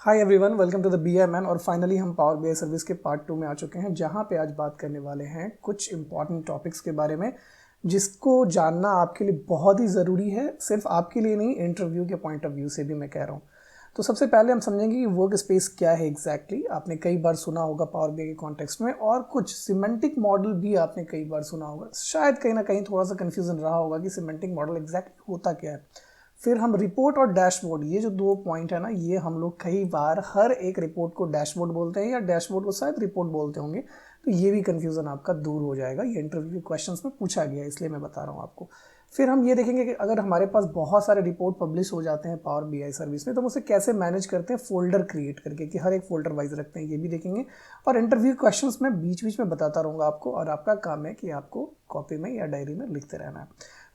Hi everyone, welcome to the BI man. और finally हम power BI service के part 2 में आ चुके हैं, जहां पे आज बात करने वाले हैं कुछ इंपॉर्टेंट टॉपिक्स के बारे में जिसको जानना आपके लिए बहुत ही ज़रूरी है। सिर्फ आपके लिए नहीं, इंटरव्यू के पॉइंट ऑफ व्यू से भी मैं कह रहा हूँ। तो सबसे पहले हम समझेंगे कि वर्क स्पेस क्या है एग्जैक्टली। आपने कई बार सुना होगा पावर BI के कॉन्टेक्स्ट में, और कुछ सिमेंटिक मॉडल भी आपने कई बार सुना होगा। शायद कहीं ना कहीं थोड़ा सा कन्फ्यूजन रहा होगा कि सिमेंटिक मॉडल एग्जैक्टली होता क्या है। फिर हम रिपोर्ट और डैशबोर्ड, ये जो दो पॉइंट है ना, ये हम लोग कई बार हर एक रिपोर्ट को डैशबोर्ड बोलते हैं या डैशबोर्ड को शायद रिपोर्ट बोलते होंगे। तो ये भी कन्फ्यूज़न आपका दूर हो जाएगा। ये इंटरव्यू के क्वेश्चंस में पूछा गया है, इसलिए मैं बता रहा हूँ आपको। फिर हम ये देखेंगे कि अगर हमारे पास बहुत सारे रिपोर्ट पब्लिश हो जाते हैं पावर BI सर्विस में, तो हम उसे कैसे मैनेज करते हैं फोल्डर क्रिएट करके, कि हर एक फोल्डर वाइज रखते हैं, ये भी देखेंगे। और इंटरव्यू क्वेश्चंस में बीच बीच में बताता रहूँगा आपको, और आपका काम है कि आपको कॉपी में या डायरी में लिखते रहना है।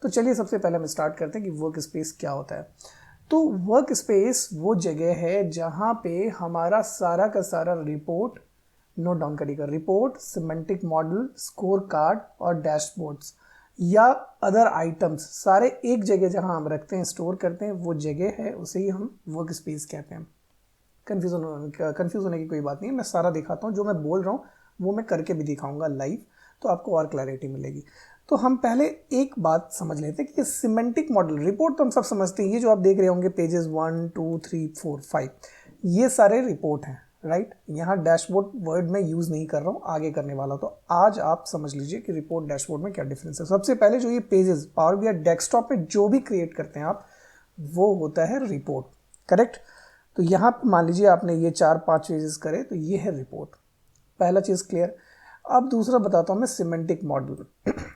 तो चलिए सबसे पहले हम स्टार्ट करते हैं कि वर्क स्पेस क्या होता है। तो वर्क स्पेस वो जगह है जहाँ पे हमारा सारा का सारा रिपोर्ट, नोट डाउन करिएगा, report, semantic model, score card और डैशबोर्ड्स या अदर आइटम्स सारे एक जगह जहाँ हम रखते हैं, स्टोर करते हैं, वो जगह है, उसे ही हम वर्क स्पेस कहते हैं। कंफ्यूज होने की कोई बात नहीं है। मैं सारा दिखाता हूँ, जो मैं बोल रहा हूँ वो मैं करके भी दिखाऊंगा लाइव, तो आपको और क्लैरिटी मिलेगी। तो हम पहले एक बात समझ लेते हैं कि सिमेंटिक मॉडल, रिपोर्ट तो हम सब समझते हैं, ये जो आप देख रहे होंगे पेजेस 1 2 3 4 5, ये सारे रिपोर्ट हैं, राइट। यहाँ डैशबोर्ड वर्ड में यूज़ नहीं कर रहा हूँ, आगे करने वाला। तो आज आप समझ लीजिए कि रिपोर्ट डैशबोर्ड में क्या डिफरेंस है। सबसे पहले जो ये पेजेस पावर BI डेस्कटॉप पे जो भी क्रिएट करते हैं आप, वो होता है रिपोर्ट, करेक्ट। तो यहाँ पर मान लीजिए आपने ये 4-5 पेजेस करे, तो ये है रिपोर्ट। पहला चीज़ क्लियर। अब दूसरा बताता हूँ मैं, सिमेंटिक मॉडल।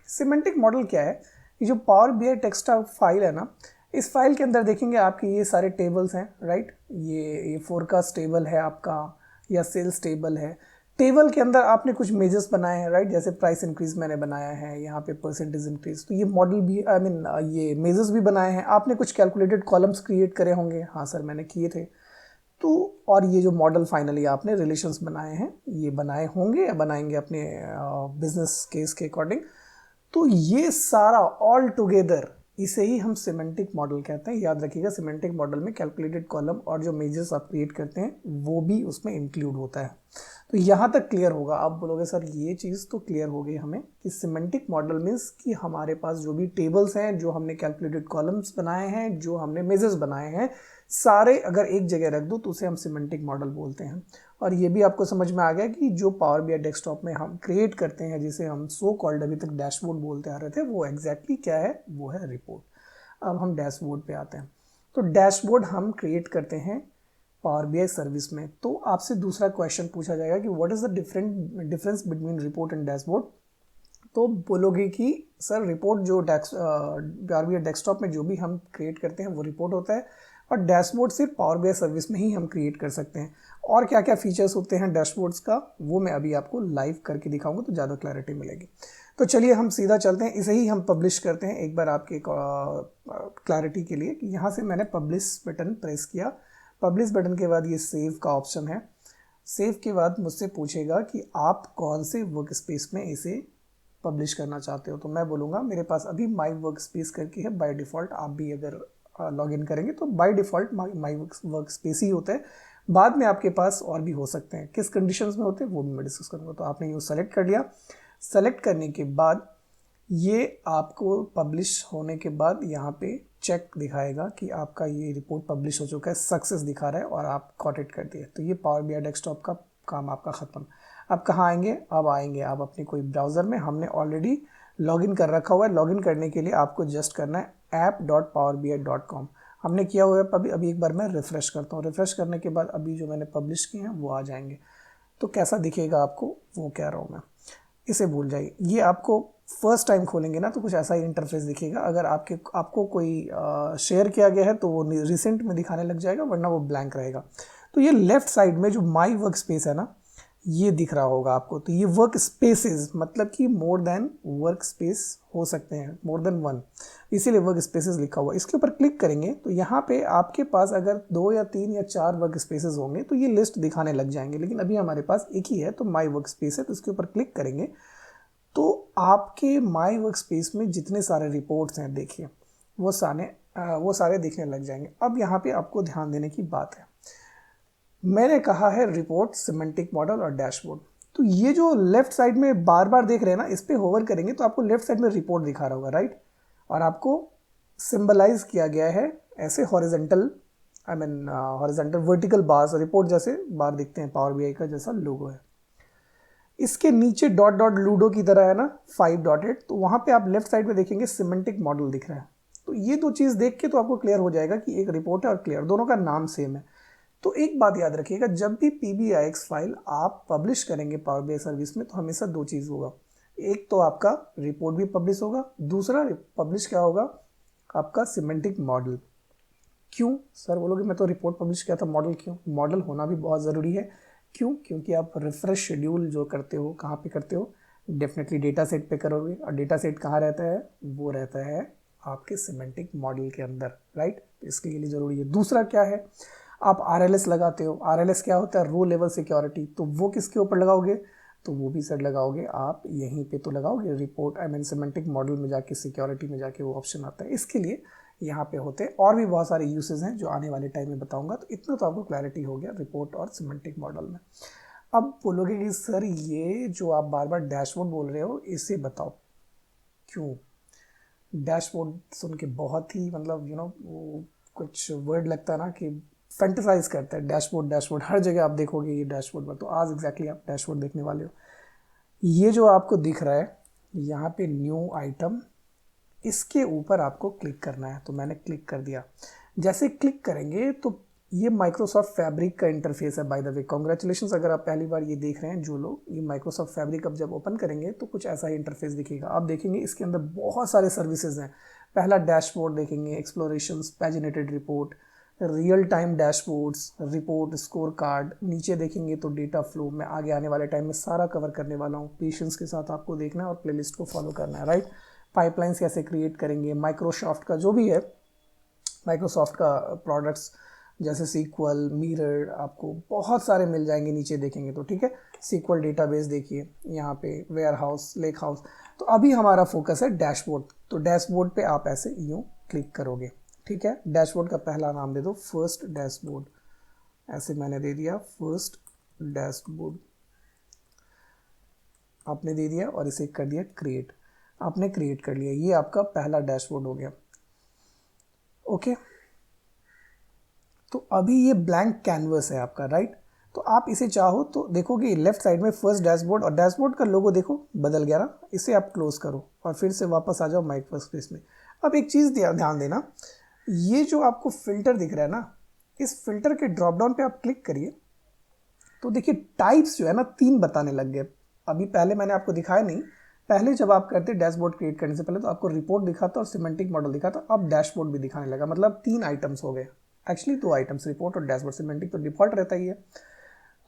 सिमेंटिक मॉडल क्या है? ये जो पावर BI टेक्स्ट फाइल है ना, इस फाइल के अंदर देखेंगे आपके ये सारे टेबल्स हैं, राइट। ये फोरकास्ट टेबल है आपका, या सेल्स टेबल है। टेबल के अंदर आपने कुछ मेजर्स बनाए हैं, राइट, जैसे प्राइस इंक्रीज मैंने बनाया है, यहाँ पे परसेंटेज इंक्रीज। तो ये मॉडल भी, आई मीन ये मेजर्स भी बनाए हैं आपने। कुछ कैलकुलेटेड कॉलम्स क्रिएट करे होंगे, हाँ सर मैंने किए थे। तो और ये जो मॉडल फाइनली आपने रिलेशंस बनाए हैं, ये बनाए होंगे या बनाएंगे अपने बिजनेस केस के अकॉर्डिंग। तो ये सारा ऑल टुगेदर, इसे ही हम सिमेंटिक मॉडल कहते हैं। याद रखिएगा, सिमेंटिक मॉडल में कैलकुलेटेड कॉलम और जो मेजर्स आप क्रिएट करते हैं वो भी उसमें इंक्लूड होता है। तो यहाँ तक क्लियर होगा। आप बोलोगे सर ये चीज़ तो क्लियर हो गई हमें कि सिमेंटिक मॉडल मीन्स कि हमारे पास जो भी टेबल्स हैं, जो हमने कैलकुलेटेड कॉलम्स बनाए हैं, जो हमने मेजर्स बनाए हैं, सारे अगर एक जगह रख दो तो उसे हम सिमेंटिक मॉडल बोलते हैं। और ये भी आपको समझ में आ गया कि जो पावर BI डेस्कटॉप में हम क्रिएट करते हैं, जिसे हम सो कॉल्ड अभी तक डैशबोर्ड बोलते आ रहे थे, वो एग्जैक्टली क्या है? वो है रिपोर्ट। अब हम डैशबोर्ड पे आते हैं। तो डैशबोर्ड हम क्रिएट करते हैं पावर BI सर्विस में। तो आपसे दूसरा क्वेश्चन पूछा जाएगा कि what is the difference between report and dashboard. तो बोलोगे कि सर रिपोर्ट जो पावर BI डेस्कटॉप में जो भी हम क्रिएट करते हैं वो रिपोर्ट होता है, और डैशबोर्ड सिर्फ पावर BI सर्विस में ही हम क्रिएट कर सकते हैं। और क्या क्या फीचर्स होते हैं डैशबोर्ड्स का, वो मैं अभी आपको लाइव करके दिखाऊंगा, तो ज़्यादा क्लैरिटी मिलेगी। तो चलिए हम सीधा चलते हैं, इसे ही हम पब्लिश करते हैं। एक बार आपके क्लैरिटी के लिए कि यहाँ से मैंने पब्लिश बटन प्रेस किया। पब्लिश बटन के बाद ये सेव का ऑप्शन है। सेव के बाद मुझसे पूछेगा कि आप कौन से वर्क स्पेस में इसे पब्लिश करना चाहते हो। तो मैं बोलूँगा मेरे पास अभी माई वर्क स्पेस करके है बाय डिफ़ॉल्ट। आप भी अगर लॉग इन करेंगे तो by default my workspace ही होता है। बाद में आपके पास और भी हो सकते हैं, किस कंडीशंस में होते हैं वो भी मैं डिस्कस करूँगा। तो आपने ये सेलेक्ट कर लिया। सेलेक्ट करने के बाद ये आपको पब्लिश होने के बाद यहाँ पे चेक दिखाएगा कि आपका ये रिपोर्ट पब्लिश हो चुका है, सक्सेस दिखा रहा है, और आप गॉट इट कर दिए। तो ये पावर BI डेस्कटॉप का काम आपका ख़त्म। अब कहाँ आएंगे? अब आएंगे आप अपने कोई ब्राउज़र में। हमने ऑलरेडी लॉगिन कर रखा हुआ है। लॉगिन करने के लिए आपको जस्ट करना है app.powerbi.com। हमने किया हुआ है अभी एक बार मैं रिफ़्रेश करता हूँ। रिफ़्रेश करने के बाद अभी जो मैंने पब्लिश किए हैं वो आ जाएंगे। तो कैसा दिखेगा आपको वो कह रहा हूँ मैं, इसे भूल जाइए। ये आपको फर्स्ट टाइम खोलेंगे ना तो कुछ ऐसा ही इंटरफेस दिखेगा। अगर आपको कोई शेयर किया गया है तो वो रिसेंट में दिखाने लग जाएगा, वरना वो ब्लैंक रहेगा। तो ये लेफ्ट साइड में जो माई वर्क स्पेस है ना, ये दिख रहा होगा आपको। तो ये वर्क स्पेसेस मतलब कि मोर देन वर्क स्पेस हो सकते हैं, मोर देन वन, इसीलिए वर्क स्पेसेस लिखा हुआ। इसके ऊपर क्लिक करेंगे तो यहाँ पे आपके पास अगर 2 या 3 या 4 वर्क स्पेसेस होंगे तो ये लिस्ट दिखाने लग जाएंगे, लेकिन अभी हमारे पास एक ही है तो माई वर्क स्पेस है। तो इसके ऊपर क्लिक करेंगे तो आपके माई वर्क स्पेस में जितने सारे रिपोर्ट्स हैं, देखिए वो सारे दिखने लग जाएंगे। अब यहाँ पे आपको ध्यान देने की बात है, मैंने कहा है रिपोर्ट, सिमेंटिक मॉडल और डैशबोर्ड। तो ये जो लेफ्ट साइड में बार बार देख रहे हैं ना, इस पे होवर करेंगे तो आपको लेफ्ट साइड में रिपोर्ट दिखा रहा होगा, राइट। और आपको सिंबलाइज किया गया है ऐसे horizontal, horizontal vertical bars, report जैसे बार दिखते हैं, पावर बीआई का जैसा लोगो है। इसके नीचे डॉट डॉट लूडो की तरह है ना, 5 डॉटेड, तो वहां पे आप लेफ्ट साइड में देखेंगे सिमेंटिक मॉडल दिख रहा है। तो ये दो चीज देख के तो आपको क्लियर हो जाएगा कि एक रिपोर्ट है और क्लियर, दोनों का नाम सेम है। तो एक बात याद रखिएगा, जब भी PBIX फाइल आप पब्लिश करेंगे पावर बीआई सर्विस में, तो हमेशा दो चीज होगा, एक तो आपका रिपोर्ट भी पब्लिश होगा, दूसरा पब्लिश क्या होगा, आपका सिमेंटिक मॉडल। क्यों सर बोलोगे, मैं तो रिपोर्ट पब्लिश किया था, मॉडल क्यों? मॉडल होना भी बहुत ज़रूरी है। क्यों? क्योंकि आप रिफ्रेश शेड्यूल जो करते हो, कहाँ पे करते हो? डेफिनेटली डेटा सेट पे करोगे, और डेटा सेट कहाँ रहता है? वो रहता है आपके सिमेंटिक मॉडल के अंदर, राइट। तो इसके लिए ज़रूरी है। दूसरा क्या है, आप RLS लगाते हो। RLS क्या होता है? रो लेवल सिक्योरिटी। तो वो किसके ऊपर लगाओगे? तो वो भी सर लगाओगे आप यहीं पे तो लगाओगे, रिपोर्ट सिमेंटिक मॉडल में जाके, सिक्योरिटी में जाके वो ऑप्शन आता है। इसके लिए यहाँ पे होते हैं, और भी बहुत सारे यूसेज हैं जो आने वाले टाइम में बताऊंगा। तो इतना तो आपको क्लैरिटी हो गया रिपोर्ट और सिमेंटिक मॉडल में। अब बोलोगे कि सर ये जो आप बार बार डैशबोर्ड बोल रहे हो, इसे बताओ क्यों? डैशबोर्ड सुन के बहुत ही कुछ वर्ड लगता है ना, कि फैंटेसाइज करता है डैशबोर्ड। डैशबोर्ड हर जगह आप देखोगे ये डैशबोर्ड पर, तो आज एग्जैक्टली आप डैशबोर्ड देखने वाले हो। ये जो आपको दिख रहा है यहाँ पे न्यू आइटम, इसके ऊपर आपको क्लिक करना है। तो मैंने क्लिक कर दिया। जैसे क्लिक करेंगे तो ये माइक्रोसॉफ्ट फैब्रिक का इंटरफेस है। बाय द वे कॉन्ग्रेचुलेशंस, अगर आप पहली बार ये देख रहे हैं जो लोग, ये माइक्रोसॉफ्ट फैब्रिक अब जब ओपन करेंगे तो कुछ ऐसा ही इंटरफेस दिखेगा। आप देखेंगे इसके अंदर बहुत सारे सर्विसेज हैं। पहला डैशबोर्ड देखेंगे, explorations, paginated report, real time dashboards, report, scorecard. नीचे देखेंगे तो डेटा फ्लो। मैं आगे आने वाले टाइम में सारा कवर करने वाला हूँ। पेशेंस के साथ आपको देखना है और प्लेलिस्ट को फॉलो करना है, राइट। पाइपलाइंस कैसे क्रिएट करेंगे, माइक्रोसॉफ्ट का जो भी है, माइक्रोसॉफ्ट का प्रोडक्ट्स जैसे सीक्वल, मिरर, आपको बहुत सारे मिल जाएंगे नीचे देखेंगे तो, ठीक है। सीक्वल डेटाबेस देखिए यहाँ पे, वेयर हाउस, लेक हाउस। तो अभी हमारा फोकस है डैशबोर्ड। तो डैशबोर्ड पे आप ऐसे यूँ क्लिक करोगे, ठीक है। डैशबोर्ड का पहला नाम दे दो फर्स्ट डैशबोर्ड, ऐसे मैंने दे दिया फर्स्ट डैशबोर्ड, आपने दे दिया और इसे कर दिया क्रिएट। आपने क्रिएट कर लिया, ये आपका पहला डैशबोर्ड हो गया, ओके। तो अभी ये ब्लैंक कैनवस है आपका, राइट। तो आप इसे चाहो तो देखोगे लेफ्ट साइड में फर्स्ट डैशबोर्ड, और डैशबोर्ड का लोगो देखो बदल गया ना। इसे आप क्लोज करो और फिर से वापस आ जाओ माइक वर्कस्पेस में। अब एक चीज़ ध्यान देना, ये जो आपको फिल्टर दिख रहा है ना, इस फिल्टर के ड्रॉप डाउन पे आप क्लिक करिए तो देखिए टाइप्स जो है ना 3 बताने लग गए। अभी पहले मैंने आपको दिखाया नहीं, पहले जब आप करते डैशबोर्ड क्रिएट करने से पहले तो आपको रिपोर्ट दिखाता और सिमेंटिक मॉडल दिखाता, अब डैशबोर्ड भी दिखाने लगा। मतलब 3 आइटम्स हो गए, एक्चुअली 2 आइटम्स, रिपोर्ट और डैशबोर्ड। सिमेंटिक तो डिफॉल्ट रहता ही है।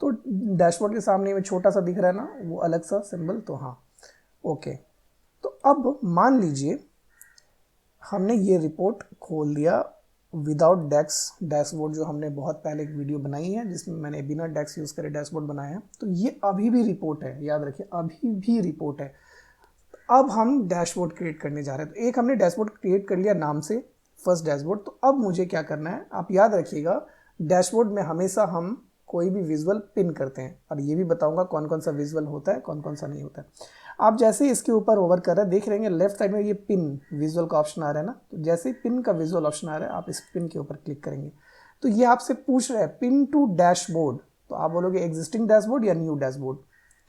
तो डैशबोर्ड के सामने में छोटा सा दिख रहा है ना, वो अलग सा सिंबल, तो हाँ, ओके। तो अब मान लीजिए हमने ये रिपोर्ट खोल दिया विदाउट डेक्स, डैशबोर्ड जो हमने बहुत पहले एक वीडियो बनाई है जिसमें मैंने बिना डेक्स यूज़ करे डैशबोर्ड बनाया है। तो ये अभी भी रिपोर्ट है, याद रखिए अभी भी रिपोर्ट है। अब हम डैशबोर्ड क्रिएट करने जा रहे हैं। तो एक हमने डैशबोर्ड क्रिएट कर लिया नाम से, फर्स्ट डैशबोर्ड। तो अब मुझे क्या करना है, आप याद रखिएगा डैशबोर्ड में हमेशा हम कोई भी विजुअल पिन करते हैं, और ये भी बताऊंगा कौन कौन सा विजुअल होता है, कौन कौन सा नहीं होता है। आप जैसे ही इसके ऊपर ओवर कर रहे हैं देख रहेंगे लेफ्ट साइड में ये पिन विजुअल का ऑप्शन आ रहा है ना। तो जैसे ही पिन का विजुअल ऑप्शन आ रहा है आप इस पिन के ऊपर क्लिक करेंगे तो ये आपसे पूछ रहा है पिन टू डैशबोर्ड। तो आप बोलोगे एग्जिस्टिंग डैशबोर्ड या न्यू डैशबोर्ड।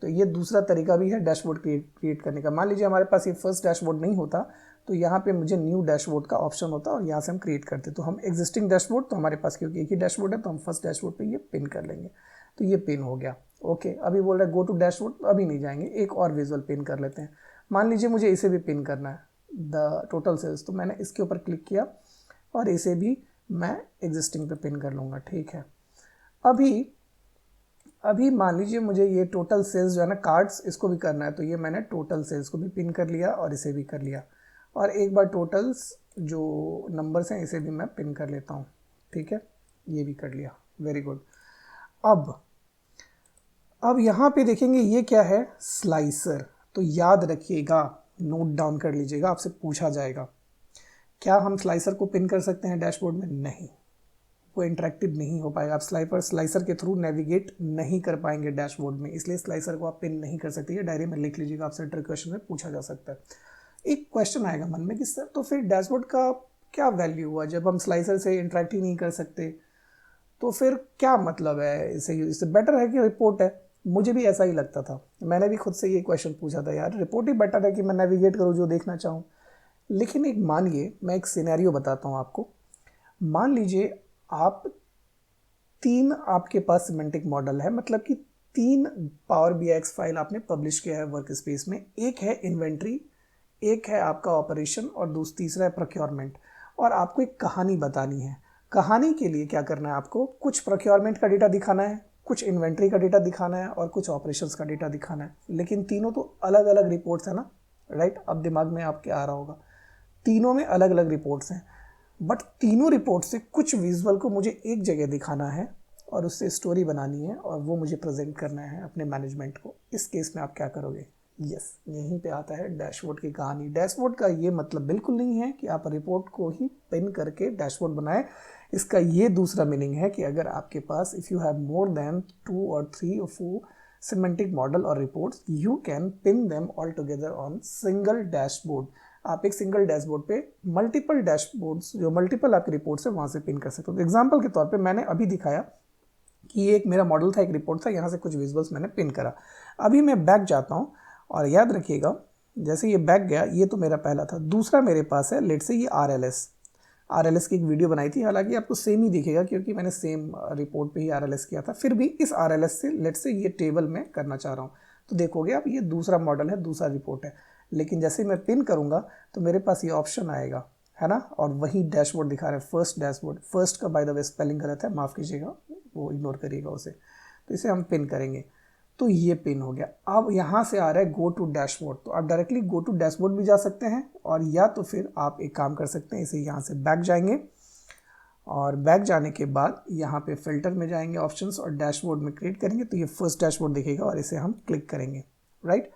तो ये दूसरा तरीका भी है डैशबोर्ड क्रिएट करने का। मान लीजिए हमारे पास ये फर्स्ट डैशबोर्ड नहीं होता तो यहाँ पे मुझे न्यू डैशबोर्ड का ऑप्शन होता और यहाँ से हम क्रिएट करते। तो हम एग्जिस्टिंग डैशबोर्ड, तो हमारे पास क्योंकि एक ही डैशबोर्ड है तो हम फर्स्ट डैशबोर्ड पे ये पिन कर लेंगे। तो ये पिन हो गया, ओके। अभी बोल रहा है गो टू डैशबोर्ड, तो अभी नहीं जाएंगे, एक और विजुअल पिन कर लेते हैं। मान लीजिए मुझे इसे भी पिन करना है, द टोटल सेल्स। तो मैंने इसके ऊपर क्लिक किया और इसे भी मैं एग्जिस्टिंग पे पिन कर लूँगा, ठीक है। अभी मान लीजिए मुझे ये टोटल सेल्स जो है ना कार्ड्स, इसको भी करना है। तो ये मैंने टोटल सेल्स को भी पिन कर लिया और इसे भी कर लिया। और एक बार टोटल्स जो नंबर्स हैं इसे भी मैं पिन कर लेता हूँ, ठीक है। ये भी कर लिया, वेरी गुड। अब यहाँ पे देखेंगे ये क्या है, स्लाइसर। तो याद रखिएगा, नोट डाउन कर लीजिएगा, आपसे पूछा जाएगा क्या हम स्लाइसर को पिन कर सकते हैं डैशबोर्ड में? नहीं, वो इंटरेक्टिव नहीं हो पाएगा। आप स्लाइसर के थ्रू नेविगेट नहीं कर पाएंगे डैशबोर्ड में, इसलिए स्लाइसर को आप पिन नहीं कर सकते। ये डायरी में लिख लीजिएगा, आपसे ट्रिक क्वेश्चन में पूछा जा सकता है। एक क्वेश्चन आएगा मन में कि सर तो फिर डैशबोर्ड का क्या वैल्यू हुआ जब हम स्लाइसर से इंटरेक्ट ही नहीं कर सकते, तो फिर क्या मतलब है, इससे बेटर है कि रिपोर्ट है। मुझे भी ऐसा ही लगता था, मैंने भी खुद से ये क्वेश्चन पूछा था, यार रिपोर्ट ही बेटर है कि मैं नेविगेट करूँ जो देखना चाहूँ। लेकिन एक मानिए, मैं एक सिनेरियो बताता हूँ आपको। मान लीजिए आप तीन, आपके पास सिमेंटिक मॉडल है, मतलब कि तीन पावर बी एक्स फाइल आपने पब्लिश किया है वर्क स्पेस में। एक है इन्वेंट्री, एक है आपका ऑपरेशन और तीसरा है प्रोक्योरमेंट। और आपको एक कहानी बतानी है। कहानी के लिए क्या करना है, आपको कुछ प्रोक्योरमेंट का डेटा दिखाना है, कुछ इन्वेंट्री का डेटा दिखाना है और कुछ ऑपरेशंस का डेटा दिखाना है। लेकिन तीनों तो अलग अलग रिपोर्ट्स है ना, राइट। अब दिमाग में आपके आ रहा होगा, तीनों में अलग अलग रिपोर्ट्स हैं, बट तीनों रिपोर्ट से कुछ विजुअल को मुझे एक जगह दिखाना है और उससे स्टोरी बनानी है और वो मुझे प्रेजेंट करना है अपने मैनेजमेंट को। इस केस में आप क्या करोगे? यस, यहीं पे आता है डैशबोर्ड की कहानी। डैशबोर्ड का ये मतलब बिल्कुल नहीं है कि आप रिपोर्ट को ही पिन करके डैशबोर्ड बनाएं। इसका ये दूसरा मीनिंग है कि अगर आपके पास if you have more than 2 और 3 और 4 सिमेंटिक मॉडल और reports, you can pin them all together on single dashboard. आप एक सिंगल डैशबोर्ड पे मल्टीपल डैशबोर्ड्स, जो मल्टीपल आपके रिपोर्ट्स है, वहाँ से पिन कर सकते हो। तो एग्जाम्पल के तौर पे मैंने अभी दिखाया कि ये एक मेरा मॉडल था, एक रिपोर्ट था, यहाँ से कुछ विजुअल्स मैंने पिन करा। अभी मैं बैक जाता हूँ और याद रखिएगा, जैसे ये बैक गया, ये तो मेरा पहला था। दूसरा मेरे पास है, लेट से ये आरएलएस की एक वीडियो बनाई थी, हालांकि आपको सेम ही दिखेगा क्योंकि मैंने सेम रिपोर्ट पे ही आरएलएस किया था। फिर भी इस आरएलएस से लेट से ये टेबल में करना चाह रहा हूँ, तो देखोगे आप ये दूसरा मॉडल है, दूसरा रिपोर्ट है। लेकिन जैसे मैं पिन करूँगा तो मेरे पास ये ऑप्शन आएगा, है ना, और वही डैशबोर्ड दिखा रहा है, फर्स्ट डैशबोर्ड। फर्स्ट का बाय द वे स्पेलिंग गलत है, माफ़ कीजिएगा, वो इग्नोर करिएगा उसे। तो इसे हम पिन करेंगे, तो ये पिन हो गया। अब यहाँ से आ रहा है गो टू डैशबोर्ड, तो आप डायरेक्टली गो टू डैशबोर्ड भी जा सकते हैं, और या तो फिर आप एक काम कर सकते हैं, इसे यहाँ से बैक जाएंगे और बैक जाने के बाद यहाँ पे फिल्टर में जाएंगे, ऑप्शंस, और डैशबोर्ड में क्रिएट करेंगे, तो ये फर्स्ट डैशबोर्ड दिखेगा और इसे हम क्लिक करेंगे, राइट।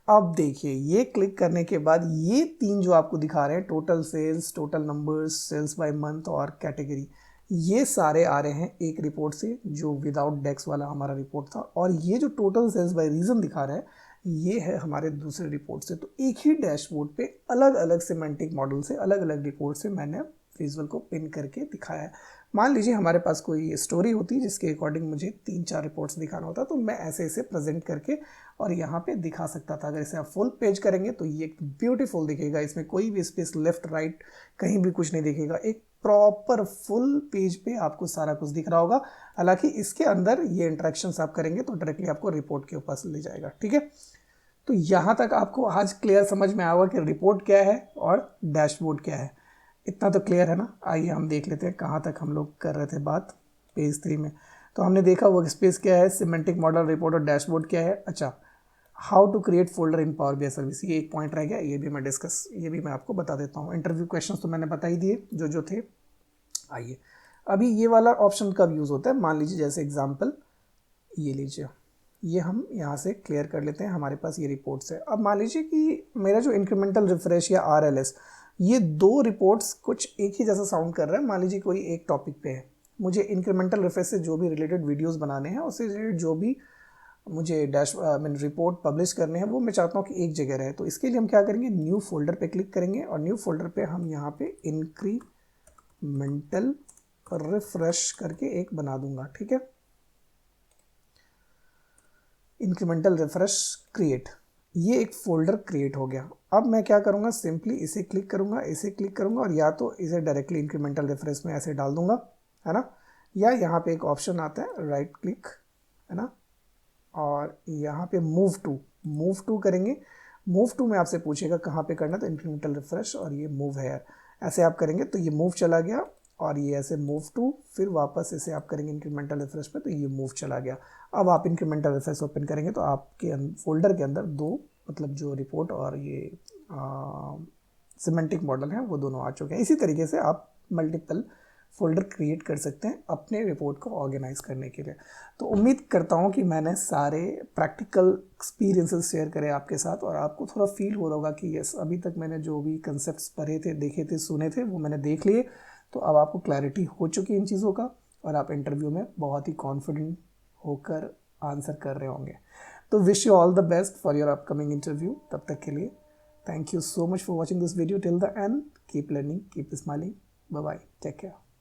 अब देखिए, ये क्लिक करने के बाद ये तीन जो आपको दिखा रहे हैं, total sales, total numbers, sales by month और कैटेगरी, ये सारे आ रहे हैं एक रिपोर्ट से, जो विदाउट डेक्स वाला हमारा रिपोर्ट था। और ये जो टोटल सेल्स बाय रीजन दिखा रहा है, ये है हमारे दूसरे रिपोर्ट से। तो एक ही डैशबोर्ड पे अलग अलग सिमेंटिक मॉडल से, अलग अलग रिपोर्ट से मैंने विजुअल को पिन करके दिखाया है। मान लीजिए हमारे पास कोई स्टोरी होती जिसके अकॉर्डिंग मुझे 3-4 रिपोर्ट्स दिखाना होता, तो मैं ऐसे ऐसे प्रेजेंट करके और यहाँ पे दिखा सकता था। अगर इसे आप फुल पेज करेंगे तो ये ब्यूटीफुल दिखेगा, इसमें कोई भी स्पेस लेफ्ट राइट कहीं भी कुछ नहीं दिखेगा, एक प्रॉपर फुल पेज पे आपको सारा कुछ दिख रहा होगा। हालांकि इसके अंदर ये इंटरेक्शंस आप करेंगे तो डायरेक्टली आपको रिपोर्ट के ऊपर ले जाएगा, ठीक है। तो यहाँ तक आपको आज क्लियर समझ में आएगा कि रिपोर्ट क्या है और डैशबोर्ड क्या है। इतना तो क्लियर है ना। आइए हम देख लेते हैं कहाँ तक हम लोग कर रहे थे बात पेज 3 में। तो हमने देखा वर्क स्पेस क्या है, सिमेंटिक मॉडल, रिपोर्ट और डैशबोर्ड क्या है। अच्छा, how to create folder in power BI service, ये एक पॉइंट रह गया, ये भी मैं आपको बता देता हूँ। इंटरव्यू क्वेश्चंस तो मैंने बता ही दिए जो थे। आइए, अभी ये वाला ऑप्शन कब यूज़ होता है, मान लीजिए जैसे एग्जाम्पल ये लीजिए, ये हम यहाँ से क्लियर कर लेते हैं, हमारे पास ये रिपोर्ट्स है। अब मान लीजिए कि मेरा जो इंक्रीमेंटल रिफ्रेश या आरएलएस, ये दो रिपोर्ट्स कुछ एक ही जैसा साउंड कर रहा है। मान लीजिए कोई एक टॉपिक पे है, मुझे इंक्रीमेंटल रिफ्रेश से जो भी रिलेटेड वीडियोस बनाने हैं, उससे रिलेटेड जो भी मुझे रिपोर्ट पब्लिश करने हैं, वो मैं चाहता हूँ कि एक जगह रहे। तो इसके लिए हम क्या करेंगे, न्यू फोल्डर पे क्लिक करेंगे और न्यू फोल्डर पे हम यहाँ पे इंक्रीमेंटल रिफ्रेश करके एक बना दूंगा, ठीक है। इंक्रीमेंटल रिफ्रेश क्रिएट, ये एक फोल्डर क्रिएट हो गया। अब मैं क्या करूँगा, सिंपली इसे क्लिक करूँगा, इसे क्लिक करूँगा, और या तो इसे डायरेक्टली इंक्रीमेंटल रिफ्रेश में ऐसे डाल दूंगा, है ना, या यहाँ पे एक ऑप्शन आता है राइट क्लिक, है ना, और यहाँ पे मूव टू करेंगे। मूव टू में आपसे पूछेगा कहाँ पे करना, तो इंक्रीमेंटल रिफ्रेश और ये मूव है, ऐसे आप करेंगे तो ये मूव चला गया, और ये ऐसे मूव टू, फिर वापस इसे आप करेंगे इंक्रीमेंटल रिफ्रेश पे, तो ये मूव चला गया। अब आप इंक्रीमेंटल रिफ्रेश ओपन करेंगे तो आपके फोल्डर के अंदर दो, मतलब जो रिपोर्ट और ये सिमेंटिक मॉडल है, वो दोनों आ चुके हैं। इसी तरीके से आप मल्टीपल फोल्डर क्रिएट कर सकते हैं अपने रिपोर्ट को ऑर्गेनाइज करने के लिए। तो उम्मीद करता हूँ कि मैंने सारे प्रैक्टिकल एक्सपीरियंसेस शेयर करे आपके साथ, और आपको थोड़ा फील हो रहा होगा कि यस, अभी तक मैंने जो भी कंसेप्ट्स पढ़े थे, देखे थे, सुने थे, वो मैंने देख लिए। तो अब आपको क्लैरिटी हो चुकी है इन चीज़ों का, और आप इंटरव्यू में बहुत ही कॉन्फिडेंट होकर आंसर कर रहे होंगे। तो wish you all the best for your upcoming interview. तब तक के लिए thank you so much for watching this video till the end. Keep learning, keep smiling. Bye bye. Take care.